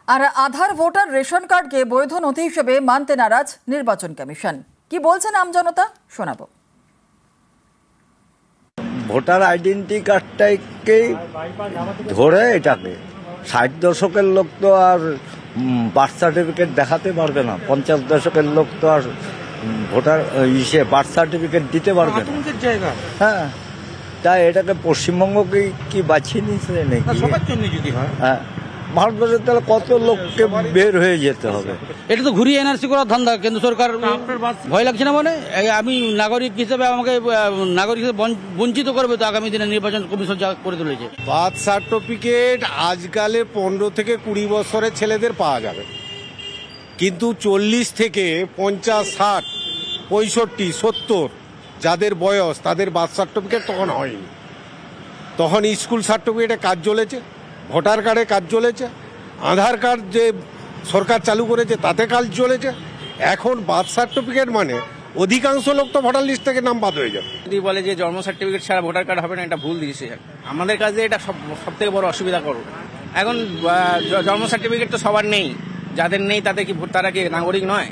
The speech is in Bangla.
আর আধার ভোটার রেশন কার্ডকে বৈধ নথি হিসেবে মানতে নারাজ নির্বাচন কমিশন। কি বলছেন আমজনতা, শোনাবো। ভোটার আইডেন্টি কার্ডটাকে ধরে এটাকে 60 দশকের লোক তো আর বার্থ সার্টিফিকেট দেখাতে পারবে না, 50 দশকের লোক তো আর ভোটার বার্থ সার্টিফিকেট দিতে পারবে না। হ্যাঁ, তাই এটাকে পশ্চিমবঙ্গকে কি বাছিয়ে নিয়েছে নাকি? হ্যাঁ, ভারতবর্ষের তাহলে কত লোককে বের হয়ে যেতে হবে। এটা তো ঘুরিয়ে এনআরসি করার ধান্দা কেন্দ্র সরকার। ভয় লাগছে না? মানে আমি নাগরিক হিসেবে আমাকে নাগরিক হিসেবে বঞ্চিত করবে তো আগামী দিনে নির্বাচন কমিশন যা করে তুলেছে। বার্থ সার্টিফিকেট আজকালে 15 থেকে 20 বছরের ছেলেদের পাওয়া যাবে, কিন্তু 40 থেকে 50, 60, 65, 70 যাদের বয়স তাদের বার্থ সার্টিফিকেট তখন হয়নি। তখন স্কুল সার্টিফিকেটে কাজ চলেছে, ভোটার কার্ডে কাজ চলেছে, আধার কার্ড যে সরকার চালু করেছে তাতে কাজ চলেছে। এখন বার্থ সার্টিফিকেট মানে অধিকাংশ লোক তো ভোটার লিস্ট থেকে নাম বাদ হয়ে যাবে। যদি বলে যে জন্ম সার্টিফিকেট ছাড়া ভোটার কার্ড হবে না, এটা ভুল ডিসিশন। আমাদের কাছে এটা সব থেকে বড় অসুবিধা করো। এখন জন্ম সার্টিফিকেট তো সবার নেই, যাদের নেই তাদের কি তারা কি নাগরিক নয়?